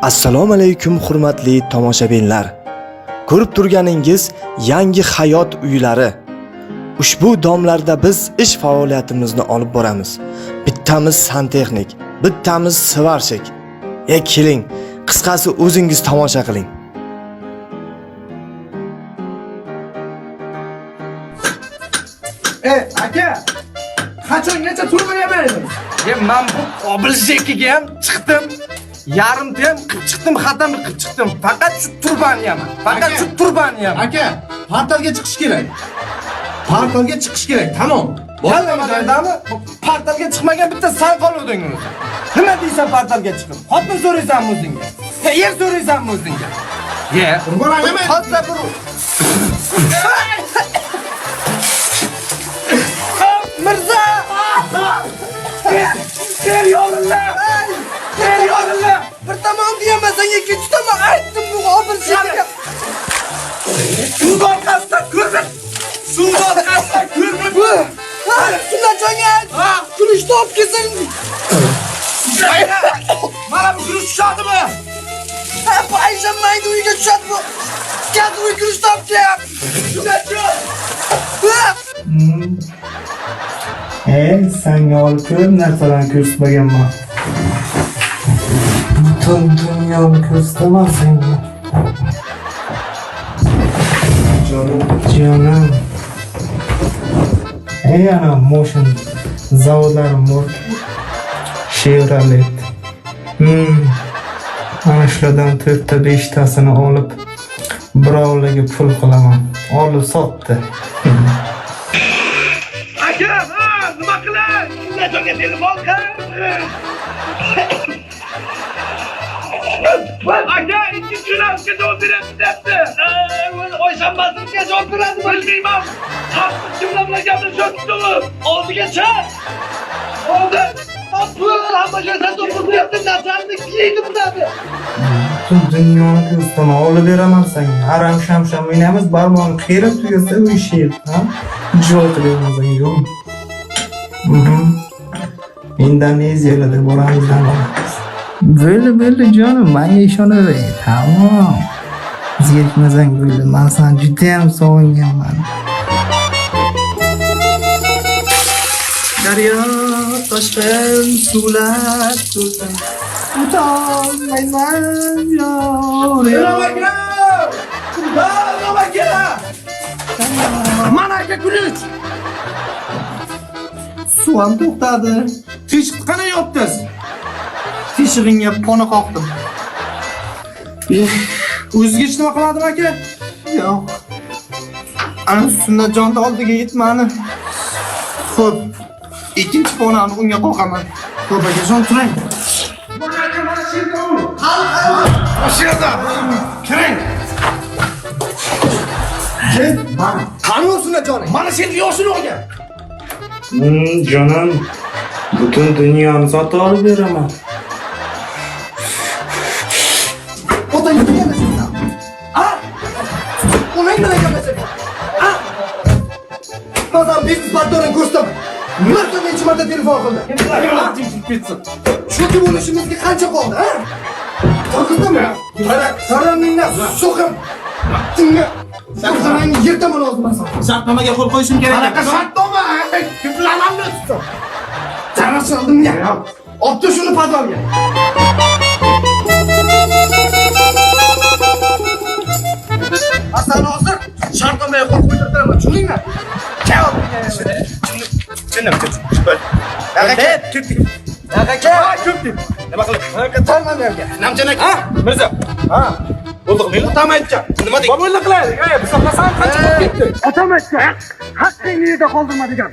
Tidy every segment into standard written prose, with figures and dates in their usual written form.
Assalomu alaykum hurmatli tomoshabinlar. Ko'rib turganingiz yangi hayot uylari. Ushbu domlarda biz ish faoliyatimizni olib boramiz. Bittamiz santexnik, bittamiz svarshik. Keling, qisqasi o'zingiz tomosha qiling. Aka, qachongacha turmayapman? Men bu obiljekiga ham chiqdim. Yarimta ham qilib chiqdim, xatamni qilib chiqdim. Faqat shu turbani yaman. Faqat shu turbani yaman. Aka, portalga chiqish kerak. Portalga chiqish kerak, tamom. Bo'lmadimi? Portalga chiqmagan bitta san qoluvding o'zi. Nima deysan portalga chiqib? Xotin so'raysanmi o'zingga? Er so'raysanmi o'zingga? Qurbon aylaman. Hozir bu. Mirza! Ker yo'llar! Ker yo'llar! Bir tomon diyamasan, ikkinchi tomon aytdim bu obilchiga. Suv orqasidan ko'rib. Suv orqasidan ko'rib. Shundan joyga kulishni olib kelsin. Mana bu kulish tushadimi? Bu Aysha mayda uyga tushadi bu. Gaz uy kulishni olib kel. Shundan joy. Senga olib ko'p narsalarni ko'rsatmaganman. Butun dunyoni ko'rsataman senga. Jonim. Ana motion zavodlari bor. Chevrolet. Ana shulardan 4-5tasini olib birovlarga pul qilaman. Olib sotdi. Nima qilay? Joyga telefon qil. Aka, ikkinchi yo'nalishga javob berasiz debdi. Oyshanbasiga javob beradi, bilmayman. Kimlar bilan gaplashyapti? Oldigacha. Oldi. Pul hamma joyda to'playapti, nazarimni kiydi biladi. Butun dunyoni ko'rsataman, olib beraman senga. Aram sham o'ynaymiz, barmog'ing qiyra tugasa u ish yer, ha? Javob bermasang yo'q. Indoneziyada boramizdan boramiz. Bo'ldi jonim, menga ishonaver. Tamom. Zerikmasang bo'ldi. Men seni juda ham sog'inganman. Daryo, toshqin, suvlar to'lsin. O'tolmayman Mana aka kulish. Suv ham to'xtadi. Teshik qana yopdingiz? Teshig'ingga pona qoqdim. O'ziga hech nima qilmadimi aka? Yo'q. Ana Sunnatjonning oldiga yetmani. Xo'p. Ikkinchi ponani unga qoqaman. Xo'p, akajon turing. Mashinaga. Kiring. Qani Sunnatjon? Mana sen yoshini olgan. Jonim, butun dunyoni sotib olib beraman. Otangga gaplashibsan. Onang bilan gaplashibsan. Mazam biznes partnerini ko'rsam, necha marta telefon qildi. Chunki bo'lishimizga qancha qoldi, ha? To'xtatma. Saramingni so'qim. Tinga. Sen yerdan olmasan. Shartnomaga qo'l qo'yishim kerak. Qanaqa shartnoma? Kimlarni tutdim? Jarasi oldimga. Olib shuni podvalga. Asal hozir shartnomaga qo'l qo'ydirtiraman. Tushundingmi? Javob bergan. Ko'pdik. Nima qilib? Qatolman menga. Namjon aka. Mirza. Bo'ldi, men otamaycha. Nima deydi? Bo'ldi qilaylik. Biz qasam qancha bo'lib ketdi? Otamaycha. Haqqingni yerda qoldirma degan.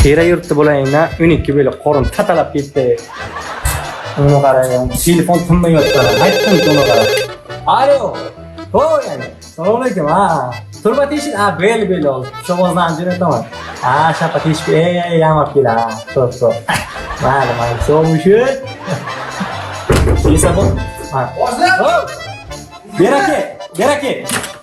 Qira yurtda bo'layinda uniki böyle qorin tatalab ketdi. Uni qarang, telefon tinmayapti. Aytdim uni qarang. Alo. Voy, assalomu alaykum. Turba teshik, bel ol. Shovozdan jo'nataman. Shapa teshik, yamab kela. To'p. Mayli, so'mushi. Yesa bu. Hozir. Berake.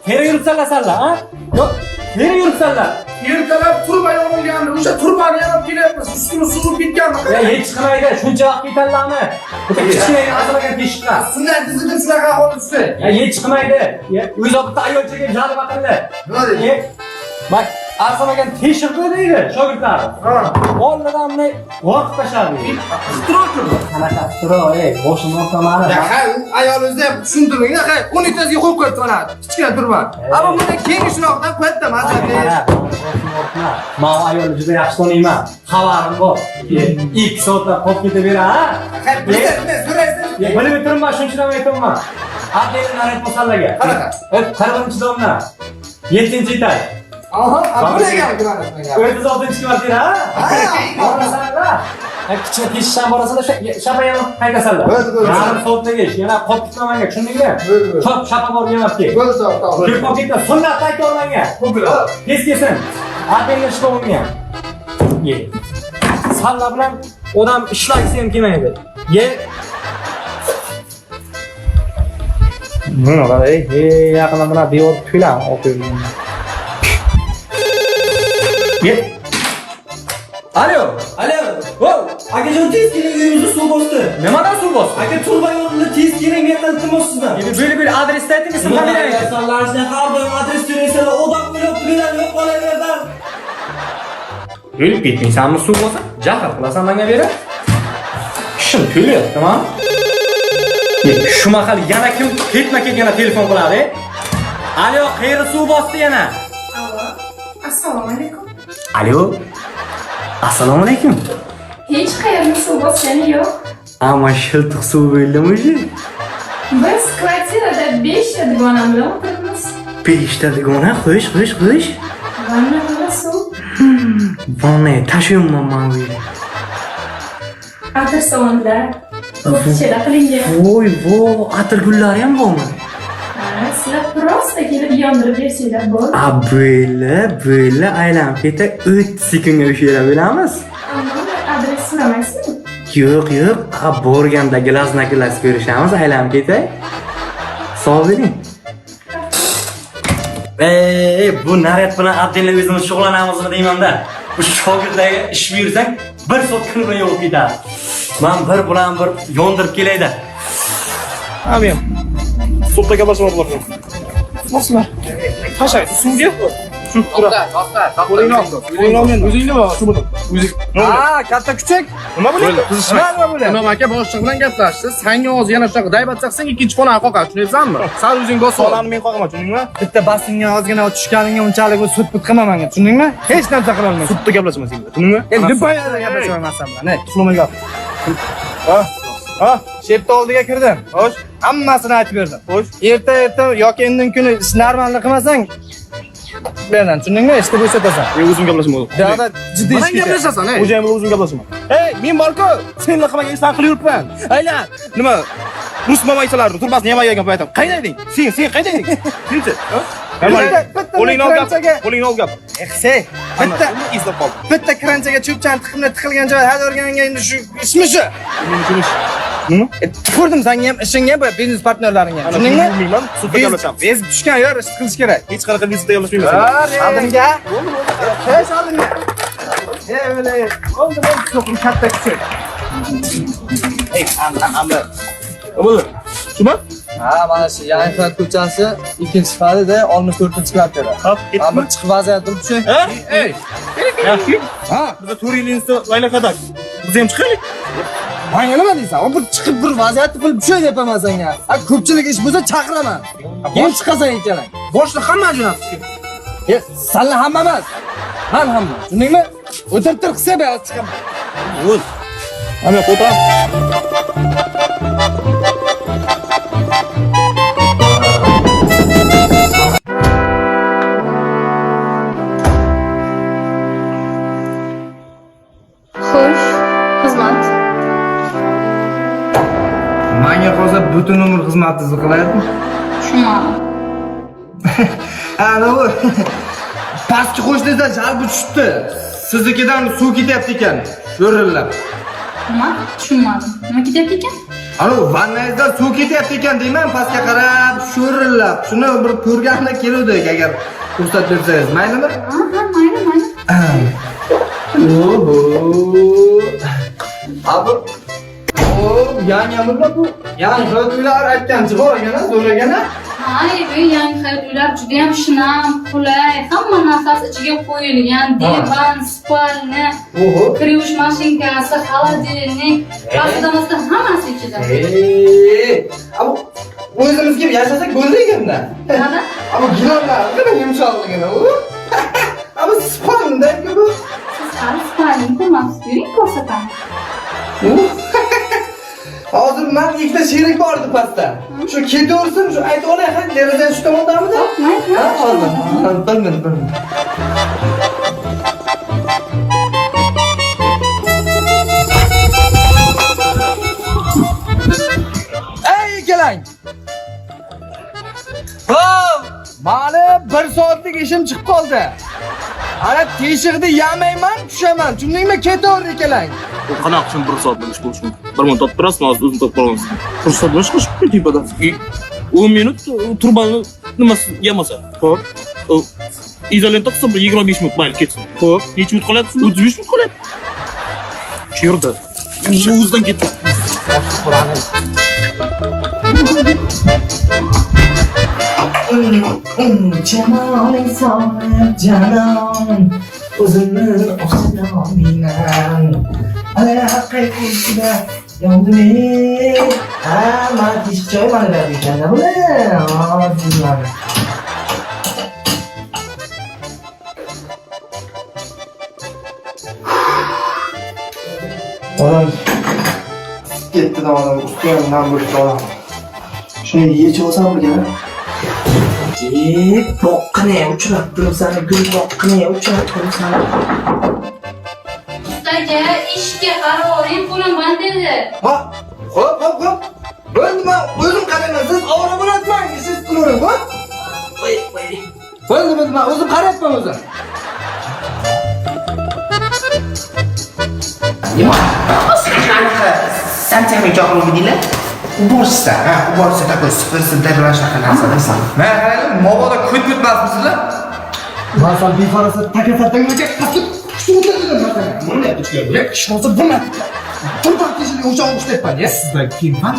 Qira yuribsanlar, ha? Yo'q. Nere yuribsanlar? Ertalab turba yorilgandi. O'sha turbani yonib kelyapmiz. Ustimiz suvib ketganmi? Ya hech chiqmaydi, shuncha vaqt ketadilarmi? Bitta kichkina asalgan teshikqa. Sizlar dizida shunaqa ahvol ustida. Ya hech chiqmaydi. Ya o'zi bitta ayolchaga jalb qildi. Nima Bak, arsamagan teshikda deydi shogirdlar. Ha. Olladan bunday vaqt tashladi. Strokurdi. Qanaqa stro, boshimni o'rtamani. Ya hay, ayolingizni ham tushuntiring. Ya hay, 12tasiga qo'yib qo'yibdi mana. Kichkina turba. Ammo bunday keng shunoqdan qo'yibdi mazali. Men ayolni juda yaxshi taniyman. Xabarim bor. 2 soatlab qolib ketaveradi, ha? So'raysiz. Bilib turibman, shunchalik aytaman. Adliyaga narat masallaga. Qanaqa? 41 domla. 7-etaj. Aha, abulayga kiradi. 36 kvartira, ha? Borasanlar. Kichkina teshikdan borasanlar, shapayam qaytasanlar. Yarim soatdagi ish, yana qolib ketmanga, tushundingmi? Top shapa bor yemabki. Bo'ldi, to'g'ri. Kirib qolib ketdi, sunnat aytib olmanga. Tez kelsin. Adliyaga ish bo'lmagan. Ye. Salla bilan odam ishlagisi ham kelmaydi. Ye. Mana qarang, yaqinda mana devor to'lan o'qiyman. Ye. Alo. Voy, akajon tez keling, uyimizni suv bosdi. Nimadan suv bosdi? Aka turba yo'lida tez keling, men iltimosizdan. Böyle adresni aytingiz, qanday beraylik? Insanlarni har doim adres berasizlar, odam o'ylab turgan yo'q qolaverdan. O'lib ketmaysanmi suv bo'lsa? Jahl qilasan menga berib. Ishim to'lyapti-mi? Shu mahal yana kim ketma-ket yana telefon qiladi? Alo, qayerda suv bosdi yana? Alo, assalomu alaykum. Alo. Assalomu alaykum. Hech qayerda suv bosgani yo'q. Ammo shiltiq suv bo'ldimi o'zi? Biz kvartirada 5 ta digona bilan o'tiribmiz. 5 ta digona, xo'sh. Vanna bilan suv. Vanna tashiyman men bu. Atir sovunlar. Ko'pchida qilingan. Voy, atir gullari ham bormi? Sizlar prosta kelib yondirib bersanglar bo'ldi. Böyle aylanib ketib, 3 sekundga o'sha bilamiz. Ammo adres so'ramaysizmi? Yo'q, borganda glaznakilar ko'rishamiz, aylanib ketay. Sog' bo'ling. Bu naryad bilan addenlar o'zimiz shug'ullanamizmi deyman-da. Bu shogirdlarga ish buyursang, 1 soat kun bilan yo'q ketadi. Men bir bilan bir yondirib kelayda. Abim. Sulta gaplashmoq bo'lardim. Bosma. Tashay, suvga. Shu turadi. O'zingni bor, shu bilan. O'zing. Ha, katta kuchuk. Nima bo'lyapti? Nima bo'lyapti? Imom aka boshliq bilan gaplashdi. Senga hozir yana shunaqa daybat chaqsang, ikkinchi xonani qoqar, tushunyapsanmi? Sen o'zing bosib ol. Sonani men qo'yaman, tushundingmi? Bitta basingga ozgina tushganingga unchalik sut-put qilma menga, tushundingmi? Hech narsa qila olmaysan. Sudda gaplashamiz senga, tushundingmi? Endi nimaga gaplashaman bilan? Tushunmay gap. Ha, shepta oldiga kirdim. Xo'sh, hammasini aytib berdim. Xo'sh, Erta yoki indin kuni ish normalni qilmasang, berdan, tushundingmi? Ishni bo'shatasan. men o'zim gaplashmoq. Buyoqda jiddiy ish Bilan gaplashasan, ey. O'zim bilan o'zim gaplashaman. Ey, men bor-ku, senlar qilmagan ishlarni qilib yuribman. Ayla, nima? Rus momaysalarni turbasini yamay yegan paytim. Qayda eding? Sen qayda eding? Senchi? Qo'lingni ol gap. Qo'lingni ol gap. Bitta kranchaga cho'pchani tiqilgan joy hali o'rganga endi shu ishmi shu? Men uchun ish. Nima? Ko'rdim senga ham ishingga ham, biznes partnerlaringga. Tushundingmi? Bilmayman, sudda gaplashamiz. Biz tushgan yor ish qilish kerak. Hech qanaqa biznesda gaplashmayman. Oldinga. Hech oldinga. O'ylay. Oldi so'qim katta kuchuk. Nima bo'ldi? Shumi? Ha, mana shu Yangiqat ko'chasi 2-qavatida 64-kvartira. Hop, Mana bir chiqib vaziyat turibdi. Ey! Yaxshi. Ha, biza To'rilingizni laylafadak. Biz ham chiqaylik. Menga nima deysan? Bir chiqib bir vaziyatni qilib tushay depaman senga. Ko'pchilik ish bo'lsa chaqiraman. Keyin chiqasan ekan. Boshliq hamma jo'natdi. Sanlar hamma emas. Men hamma. Tushundingmi? O'tirib tur qilsa bas chiqaman. O'z. Ana qo'ta. Xo'sh, xizmat. Menga hozir butun umr xizmatingizni qilayapti. Tushunmadim. Ana u pastki qo'shningizdan jalbi tushdi. Siznikidan suv ketyapti ekan. Sho'rillab. Nima? Tushunmadim. Nima ketyapti ekan? Ana vannangizdan suv ketyapti ekan deyman, pastga qarab sho'rillab. Shuni bir ko'rganda keluvdik agar Ruxsat bersangiz, maylimi? Ha, mayli. Abi. Yangi amirlar bu. Yangi xodimlar aytgancha bor ekan, so'ragana. Hay, bu yangi hayotlar juda ham shinam, qulay, hamma narsasi ichiga qo'yilgan, divan, spalni, kriush mashinkasi, холодильник, rastamasda hammasi ichida. Abi o'zimizga yashasak bo'ldi ekanda. Nima? Abi gilamlar, qana yumshoqligini u. Abi spalni-da bu. Siz spalni ko'rmabsiz, yuring ko'rsataman. Hozir men ikkita sherik bor edi pastda. Shu ketaversin, shu aytib olay, ha, derazadan shu tomondamida? Mayli. Ha, hozir. Bilmadim. Ey kelang. Hop! Mani 1 soatlik ishim chiqib qoldi. Ana teshig'ini yamayman, tushaman. Tushundingmi? Ketaver kelang. Qanaqa uchun 1 soat bo'lish mumkin? Bir minut topib turasiz, hozir o'zim topib qolamiz. 1 soat bo'lish qilib tepada. 10 minut turbani nimasi yamasa. Xo'p. İzolenta qilsa 25 minut mayli ketsin. Xo'p, necha minut qoladi? 35 minut qoladi. Shu yerda. O'zidan ketdi. Janoning sog'ib janon o'zimni oshiqaman. Ana haqiqatda yondim. Ma tishchoy mana bergan bular. Odam ketdi odam ustidan bo'lib olam. Shuni yechib olsammikan? Boqqina uchrab turibsan, gul boqqina uchrab turibsan. Ustaga ishga qaroring qo'lim bandedi. Ha, hop. Bo'ldimi? O'zim qarayman, siz ovora bo'ladimi? Siz qilavering, hop. Bo'ldi, men o'zim qarayapman o'zim. Santiago joqilib deylar. Uborsa, uborsa такой sifir bilan shunaqa narsa deysan. Mayli, mobodo ko'tmasmisizlar? Men san befarosat takafatdanglarga qatib tushuntirdim masalan. Bunday tushlarga ishonsa bo'lmadi. Turba teshilgan o'sha o'xshatmayapman, ya sizlar kim var?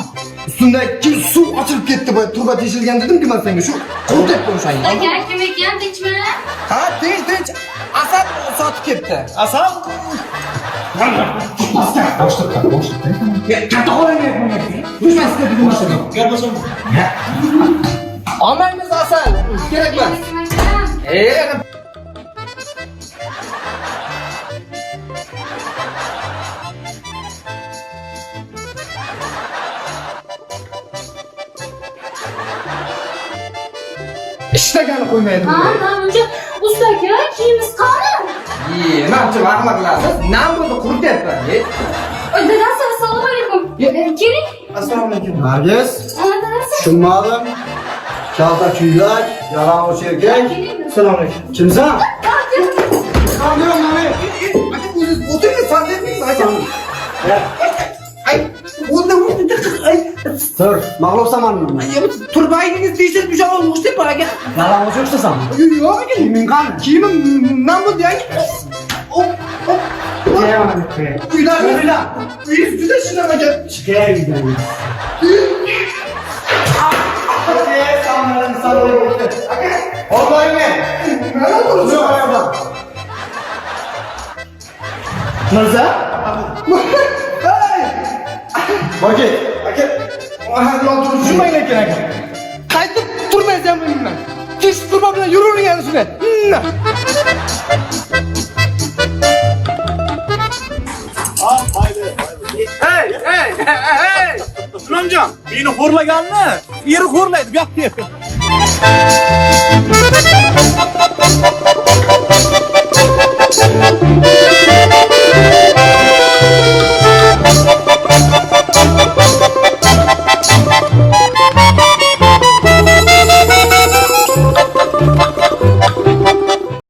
Ustunda kim suv ochilib ketdi bu turba teshilgan dedim-ku men senga shu. Qo'rqib o'shayni. Aka, kim ekan tinchmi? Ha, tinch. Asad sotib ketdi. Asad? Boshliqqa. Ya, katta qo'ymayapman. Dushmasga dedim mashina. Gaplasam. Olmaymiz Asad. Kerak emas. İştagani qo'ymaydi. Ha, menimcha ustaga kiyimiz qani? Menimcha vahima qilasiz. Nam bo'ldi qurityapman. Dadasi, assalomu alaykum. Keling. Assalomu alaykum. Nargiz, Dadasi. tushunmadim. Kalta kuylak, yalang'och erkak. Assalomu alaykum. Kimsan? Qanday mana? Aka o'zingiz o'tiring, san debsiz, aka. Ay, ay. Tur, mag'lubsanmanmi? Turbayingiz teshib düşen olmuş değil mi aka? Yalang'och o'xshasanmi? Yo'q aka. Kiyiming qani? Kiyimim nam bo'ldi aka. Uylar. Uyingiz juda shinam aka. Chiqay uydan. Mirza? Boki, Aka, non turib tushmayın ekan aka. Qaytib turmaysan bundan. Tish turma bilan yuravering ana shunday. Hey! Inomjon, meni xo'rlaganni eri xo'rlaydi, bu yoqqa.